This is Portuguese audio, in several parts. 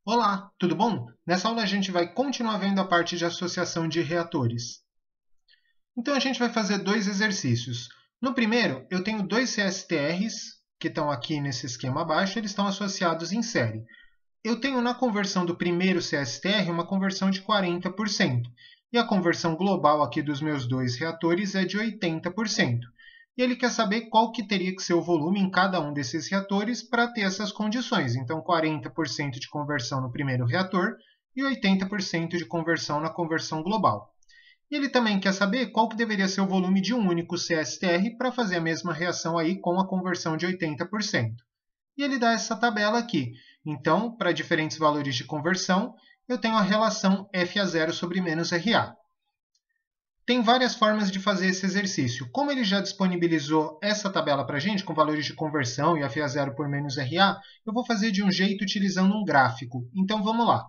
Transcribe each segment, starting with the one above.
Olá, tudo bom? Nessa aula a gente vai continuar vendo a parte de associação de reatores. Então a gente vai fazer dois exercícios. No primeiro, eu tenho dois CSTRs que estão aqui nesse esquema abaixo, eles estão associados em série. Eu tenho na conversão do primeiro CSTR uma conversão de 40%, e a conversão global aqui dos meus dois reatores é de 80%. E ele quer saber qual que teria que ser o volume em cada um desses reatores para ter essas condições. Então, 40% de conversão no primeiro reator e 80% de conversão na conversão global. E ele também quer saber qual que deveria ser o volume de um único CSTR para fazer a mesma reação aí com a conversão de 80%. E ele dá essa tabela aqui. Então, para diferentes valores de conversão, eu tenho a relação F a zero sobre menos RA. Tem várias formas de fazer esse exercício. Como ele já disponibilizou essa tabela para a gente, com valores de conversão e F a zero por menos RA, eu vou fazer de um jeito utilizando um gráfico. Então, vamos lá.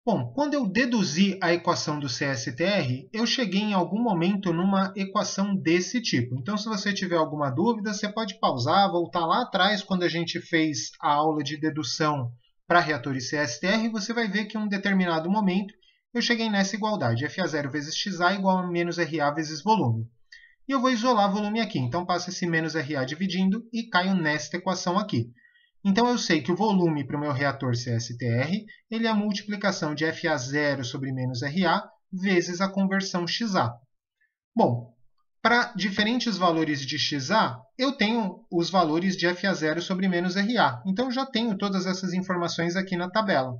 Bom, quando eu deduzi a equação do CSTR, eu cheguei em algum momento numa equação desse tipo. Então, se você tiver alguma dúvida, você pode pausar, voltar lá atrás, quando a gente fez a aula de dedução para reatores CSTR, você vai ver que em um determinado momento eu cheguei nessa igualdade, F a zero vezes XA igual a menos RA vezes volume. E eu vou isolar volume aqui, então passo esse menos RA dividindo e caio nesta equação aqui. Então, eu sei que o volume para o meu reator CSTR ele é a multiplicação de F a zero sobre menos RA vezes a conversão XA. Bom, para diferentes valores de XA, eu tenho os valores de F a zero sobre menos RA. Então, eu já tenho todas essas informações aqui na tabela.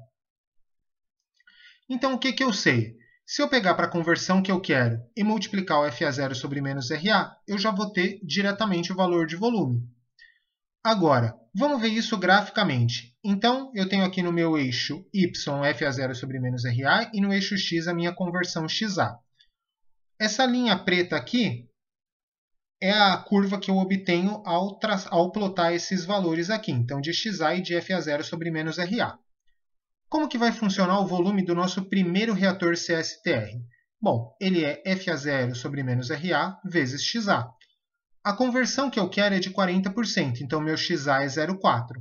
Então, o que eu sei? Se eu pegar para a conversão que eu quero e multiplicar o F a zero sobre menos RA, eu já vou ter diretamente o valor de volume. Agora, vamos ver isso graficamente. Então, eu tenho aqui no meu eixo y F a zero sobre menos RA e no eixo x a minha conversão XA. Essa linha preta aqui é a curva que eu obtenho ao plotar esses valores aqui, então de XA e de F a zero sobre menos RA. Como que vai funcionar o volume do nosso primeiro reator CSTR? Bom, ele é F a zero sobre menos RA vezes XA. A conversão que eu quero é de 40%, então meu XA é 0,4.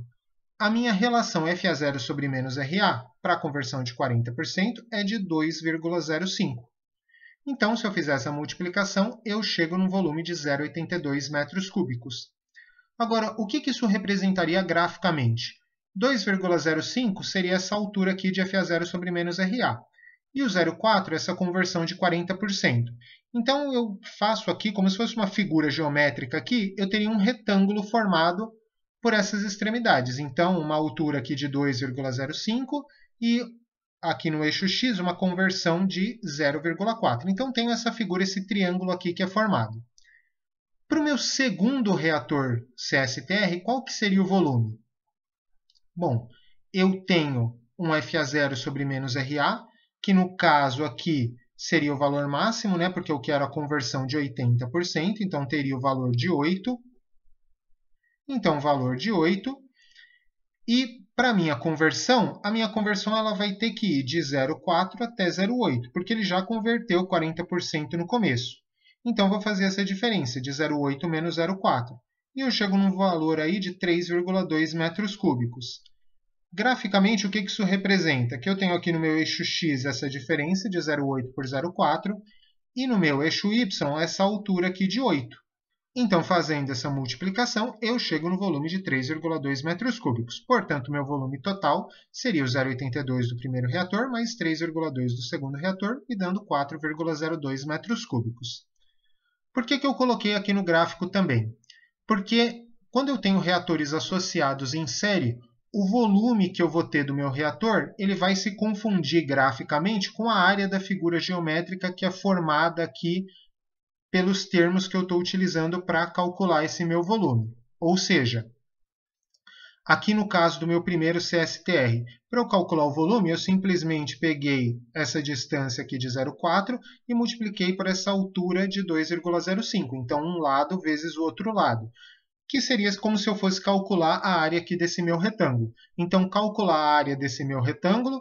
A minha relação F a zero sobre menos RA para a conversão de 40% é de 2,05. Então, se eu fizer essa multiplicação, eu chego num volume de 0,82 metros cúbicos. Agora, o que isso representaria graficamente? 2,05 seria essa altura aqui de F a zero sobre menos RA. E o 0,4 é essa conversão de 40%. Então, eu faço aqui como se fosse uma figura geométrica aqui, eu teria um retângulo formado por essas extremidades. Então, uma altura aqui de 2,05 e aqui no eixo x uma conversão de 0,4. Então, tenho essa figura, esse triângulo aqui que é formado. Para o meu segundo reator CSTR, qual que seria o volume? Bom, eu tenho um F a zero sobre menos RA, que no caso aqui seria o valor máximo, né, porque eu quero a conversão de 80%, então teria o valor de 8. Então, valor de 8. E para a minha conversão ela vai ter que ir de 0,4 até 0,8, porque ele já converteu 40% no começo. Então, vou fazer essa diferença de 0,8 menos 0,4. E eu chego num valor aí de 3,2 metros cúbicos. Graficamente, o que isso representa? Que eu tenho aqui no meu eixo x essa diferença de 0,8 por 0,4 e no meu eixo y essa altura aqui de 8. Então, fazendo essa multiplicação, eu chego no volume de 3,2 metros cúbicos. Portanto, meu volume total seria o 0,82 do primeiro reator mais 3,2 do segundo reator, me dando 4,02 metros cúbicos. Por que eu coloquei aqui no gráfico também? Porque quando eu tenho reatores associados em série, o volume que eu vou ter do meu reator ele vai se confundir graficamente com a área da figura geométrica que é formada aqui pelos termos que eu estou utilizando para calcular esse meu volume. Ou seja, aqui no caso do meu primeiro CSTR, para eu calcular o volume, eu simplesmente peguei essa distância aqui de 0,4 e multipliquei por essa altura de 2,05. Então, um lado vezes o outro lado, que seria como se eu fosse calcular a área aqui desse meu retângulo. Então, calcular a área desse meu retângulo,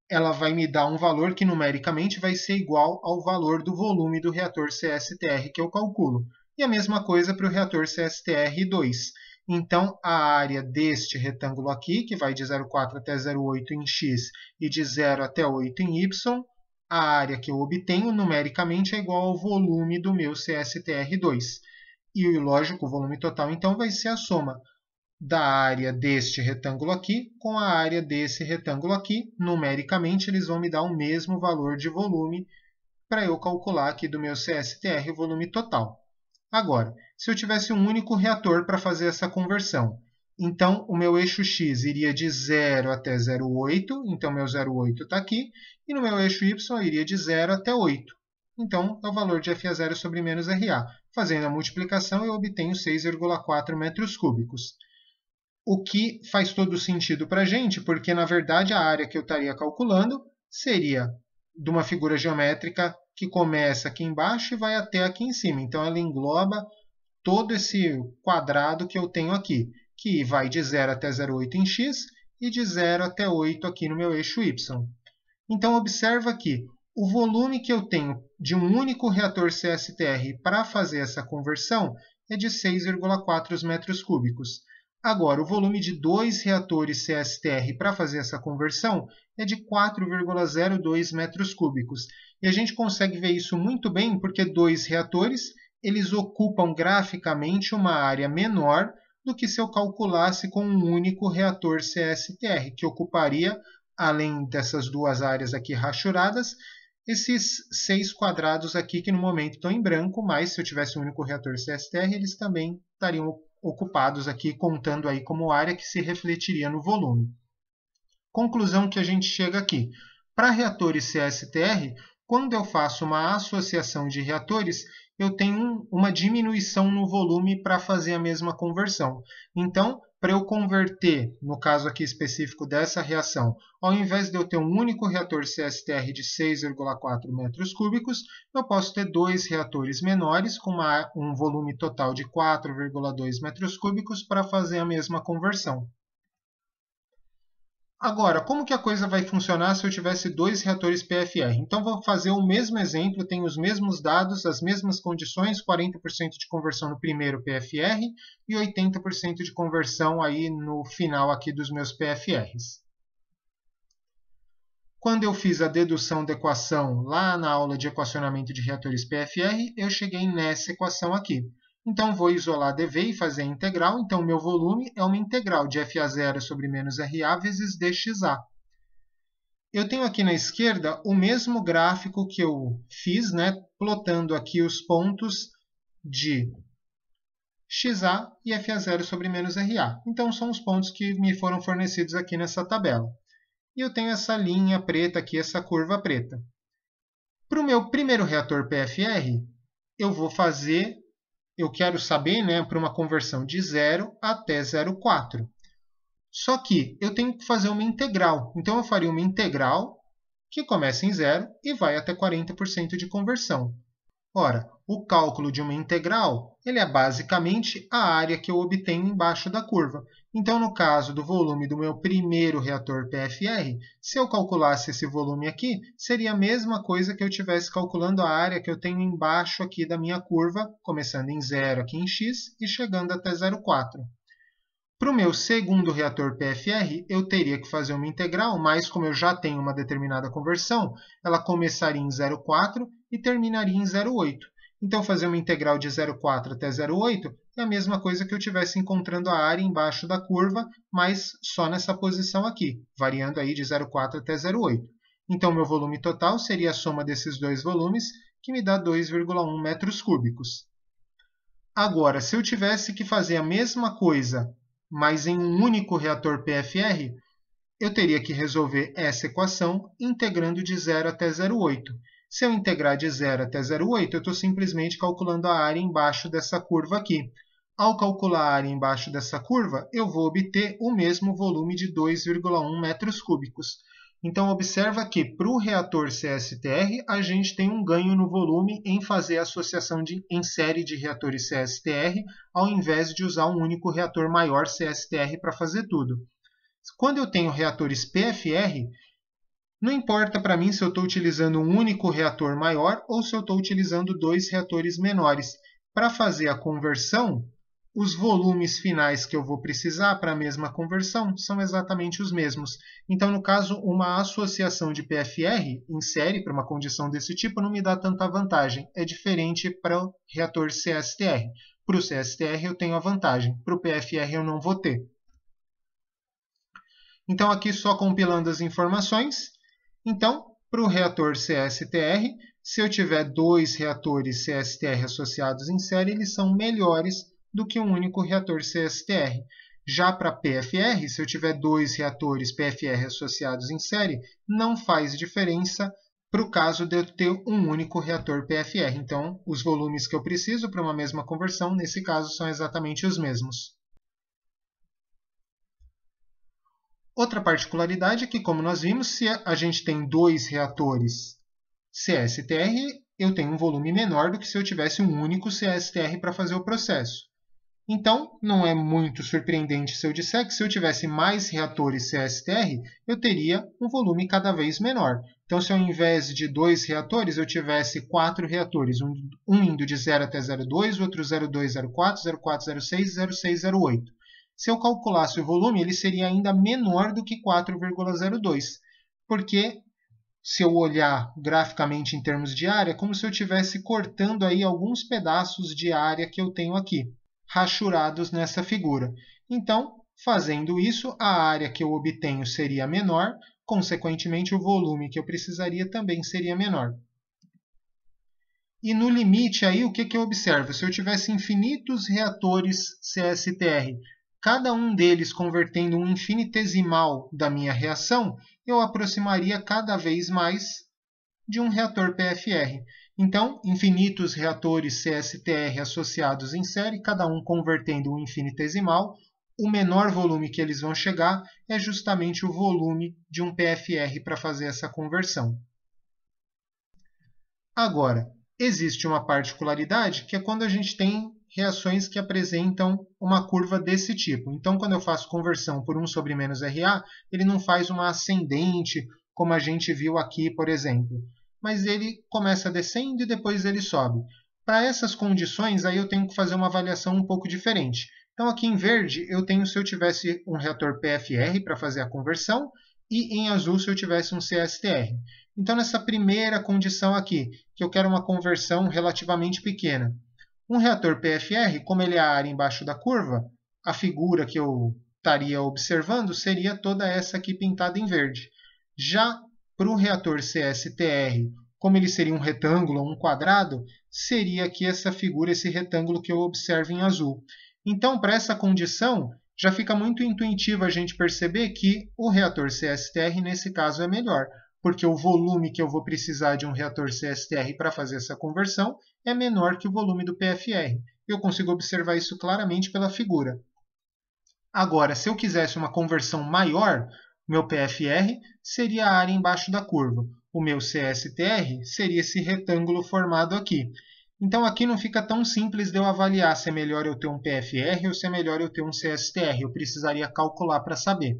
ela vai me dar um valor que numericamente vai ser igual ao valor do volume do reator CSTR que eu calculo. E a mesma coisa para o reator CSTR2. Então, a área deste retângulo aqui, que vai de 0,4 até 0,8 em x e de 0 até 8 em y, a área que eu obtenho numericamente é igual ao volume do meu CSTR2. E, lógico, o volume total, então, vai ser a soma da área deste retângulo aqui com a área desse retângulo aqui. Numericamente, eles vão me dar o mesmo valor de volume para eu calcular aqui do meu CSTR o volume total. Agora, se eu tivesse um único reator para fazer essa conversão, então o meu eixo x iria de 0 até 0,8, então meu 0,8 está aqui, e no meu eixo y iria de 0 até 8. Então, é o valor de FA0 sobre menos RA. Fazendo a multiplicação, eu obtenho 6,4 metros cúbicos. O que faz todo sentido para a gente, porque, na verdade, a área que eu estaria calculando seria de uma figura geométrica que começa aqui embaixo e vai até aqui em cima. Então, ela engloba todo esse quadrado que eu tenho aqui, que vai de 0 até 0,8 em x e de 0 até 8 aqui no meu eixo y. Então, observa que o volume que eu tenho de um único reator CSTR para fazer essa conversão é de 6,4 metros cúbicos. Agora, o volume de dois reatores CSTR para fazer essa conversão é de 4,02 metros cúbicos. E a gente consegue ver isso muito bem porque dois reatores eles ocupam graficamente uma área menor do que se eu calculasse com um único reator CSTR, que ocuparia, além dessas duas áreas aqui rachuradas, esses 6 quadrados aqui que no momento estão em branco, mas se eu tivesse um único reator CSTR, eles também estariam ocupados aqui, contando aí como área que se refletiria no volume. Conclusão que a gente chega aqui. Para reatores CSTR, quando eu faço uma associação de reatores, eu tenho uma diminuição no volume para fazer a mesma conversão. Então, para eu converter, no caso aqui específico dessa reação, ao invés de eu ter um único reator CSTR de 6,4 metros cúbicos, eu posso ter dois reatores menores com um volume total de 4,2 metros cúbicos para fazer a mesma conversão. Agora, como que a coisa vai funcionar se eu tivesse dois reatores PFR? Então, vou fazer o mesmo exemplo, tenho os mesmos dados, as mesmas condições, 40% de conversão no primeiro PFR e 80% de conversão aí no final aqui dos meus PFRs. Quando eu fiz a dedução da equação lá na aula de equacionamento de reatores PFR, eu cheguei nessa equação aqui. Então, vou isolar dV e fazer a integral. Então, o meu volume é uma integral de FA0 sobre menos RA vezes dXA. Eu tenho aqui na esquerda o mesmo gráfico que eu fiz, plotando aqui os pontos de XA e FA0 sobre menos RA. Então, são os pontos que me foram fornecidos aqui nessa tabela. E eu tenho essa linha preta aqui, essa curva preta. Para o meu primeiro reator PFR, eu quero saber, para uma conversão de 0 até 0,4. Só que eu tenho que fazer uma integral. Então, eu faria uma integral que começa em 0 e vai até 40% de conversão. Ora, o cálculo de uma integral ele é basicamente a área que eu obtenho embaixo da curva. Então, no caso do volume do meu primeiro reator PFR, se eu calculasse esse volume aqui, seria a mesma coisa que eu estivesse calculando a área que eu tenho embaixo aqui da minha curva, começando em 0 aqui em x e chegando até 0,4. Para o meu segundo reator PFR, eu teria que fazer uma integral, mas como eu já tenho uma determinada conversão, ela começaria em 0,4 e terminaria em 0,8. Então, fazer uma integral de 0,4 até 0,8 é a mesma coisa que eu estivesse encontrando a área embaixo da curva, mas só nessa posição aqui, variando aí de 0,4 até 0,8. Então, meu volume total seria a soma desses dois volumes, que me dá 2,1 metros cúbicos. Agora, se eu tivesse que fazer a mesma coisa, mas em um único reator PFR, eu teria que resolver essa equação integrando de 0 até 0,8. Se eu integrar de 0 até 0,8, eu estou simplesmente calculando a área embaixo dessa curva aqui. Ao calcular a área embaixo dessa curva, eu vou obter o mesmo volume de 2,1 metros cúbicos. Então, observa que para o reator CSTR, a gente tem um ganho no volume em fazer a associação em série de reatores CSTR, ao invés de usar um único reator maior CSTR para fazer tudo. Quando eu tenho reatores PFR, não importa para mim se eu estou utilizando um único reator maior ou se eu estou utilizando dois reatores menores. Para fazer a conversão, os volumes finais que eu vou precisar para a mesma conversão são exatamente os mesmos. Então, no caso, uma associação de PFR em série para uma condição desse tipo não me dá tanta vantagem. É diferente para o reator CSTR. Para o CSTR eu tenho a vantagem, para o PFR eu não vou ter. Então, aqui só compilando as informações. Então, para o reator CSTR, se eu tiver 2 reatores CSTR associados em série, eles são melhores do que um único reator CSTR. Já para PFR, se eu tiver 2 reatores PFR associados em série, não faz diferença para o caso de eu ter um único reator PFR. Então, os volumes que eu preciso para uma mesma conversão, nesse caso, são exatamente os mesmos. Outra particularidade é que, como nós vimos, se a gente tem 2 reatores CSTR, eu tenho um volume menor do que se eu tivesse um único CSTR para fazer o processo. Então, não é muito surpreendente se eu disser que se eu tivesse mais reatores CSTR, eu teria um volume cada vez menor. Então, se ao invés de 2 reatores, eu tivesse 4 reatores, um indo de 0 até 0,2, outro 0,2, 0,4, 0,4, 0,6 e 0,6, 0,8. Se eu calculasse o volume, ele seria ainda menor do que 4,02, porque se eu olhar graficamente em termos de área, é como se eu estivesse cortando aí alguns pedaços de área que eu tenho aqui, rachurados nessa figura. Então, fazendo isso, a área que eu obtenho seria menor, consequentemente, o volume que eu precisaria também seria menor. E no limite, aí, o que eu observo? Se eu tivesse infinitos reatores CSTR, cada um deles convertendo um infinitesimal da minha reação, eu aproximaria cada vez mais de um reator PFR. Então, infinitos reatores CSTR associados em série, cada um convertendo um infinitesimal, o menor volume que eles vão chegar é justamente o volume de um PFR para fazer essa conversão. Agora, existe uma particularidade que é quando a gente tem reações que apresentam uma curva desse tipo. Então, quando eu faço conversão por 1 sobre menos RA, ele não faz uma ascendente, como a gente viu aqui, por exemplo. Mas ele começa descendo e depois ele sobe. Para essas condições, aí eu tenho que fazer uma avaliação um pouco diferente. Então, aqui em verde, eu tenho se eu tivesse um reator PFR para fazer a conversão, e em azul se eu tivesse um CSTR. Então, nessa primeira condição aqui, que eu quero uma conversão relativamente pequena, um reator PFR, como ele é a área embaixo da curva, a figura que eu estaria observando seria toda essa aqui pintada em verde. Já para o reator CSTR, como ele seria um retângulo ou um quadrado, seria aqui essa figura, esse retângulo que eu observo em azul. Então, para essa condição, já fica muito intuitivo a gente perceber que o reator CSTR, nesse caso, é melhor, porque o volume que eu vou precisar de um reator CSTR para fazer essa conversão é menor que o volume do PFR. Eu consigo observar isso claramente pela figura. Agora, se eu quisesse uma conversão maior, meu PFR seria a área embaixo da curva. O meu CSTR seria esse retângulo formado aqui. Então, aqui não fica tão simples de eu avaliar se é melhor eu ter um PFR ou se é melhor eu ter um CSTR. Eu precisaria calcular para saber.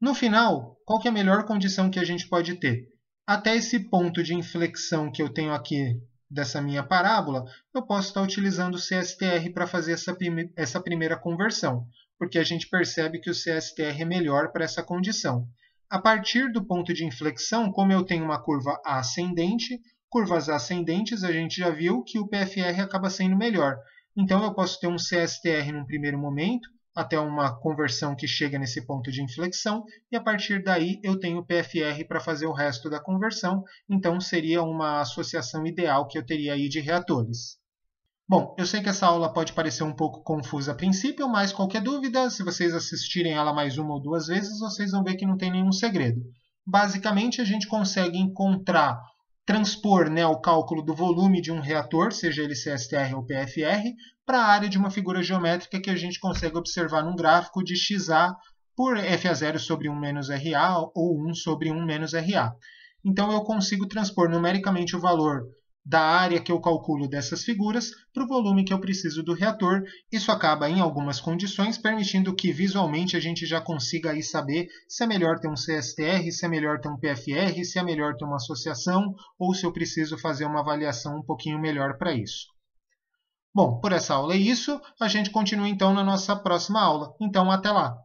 No final, qual que é a melhor condição que a gente pode ter? Até esse ponto de inflexão que eu tenho aqui dessa minha parábola, eu posso estar utilizando o CSTR para fazer essa primeira conversão, porque a gente percebe que o CSTR é melhor para essa condição. A partir do ponto de inflexão, como eu tenho uma curva ascendente, curvas ascendentes, a gente já viu que o PFR acaba sendo melhor. Então, eu posso ter um CSTR num primeiro momento, até uma conversão que chega nesse ponto de inflexão, e a partir daí eu tenho o PFR para fazer o resto da conversão, então seria uma associação ideal que eu teria aí de reatores. Bom, eu sei que essa aula pode parecer um pouco confusa a princípio, mas qualquer dúvida, se vocês assistirem ela mais uma ou duas vezes, vocês vão ver que não tem nenhum segredo. Basicamente, a gente consegue transpor, o cálculo do volume de um reator, seja ele CSTR ou PFR, para a área de uma figura geométrica que a gente consegue observar num gráfico de XA por FA0 sobre 1 menos RA ou 1 sobre 1 menos RA. Então, eu consigo transpor numericamente o valor da área que eu calculo dessas figuras para o volume que eu preciso do reator. Isso acaba, em algumas condições, permitindo que visualmente a gente já consiga aí saber se é melhor ter um CSTR, se é melhor ter um PFR, se é melhor ter uma associação ou se eu preciso fazer uma avaliação um pouquinho melhor para isso. Bom, por essa aula é isso. A gente continua então na nossa próxima aula. Então, até lá!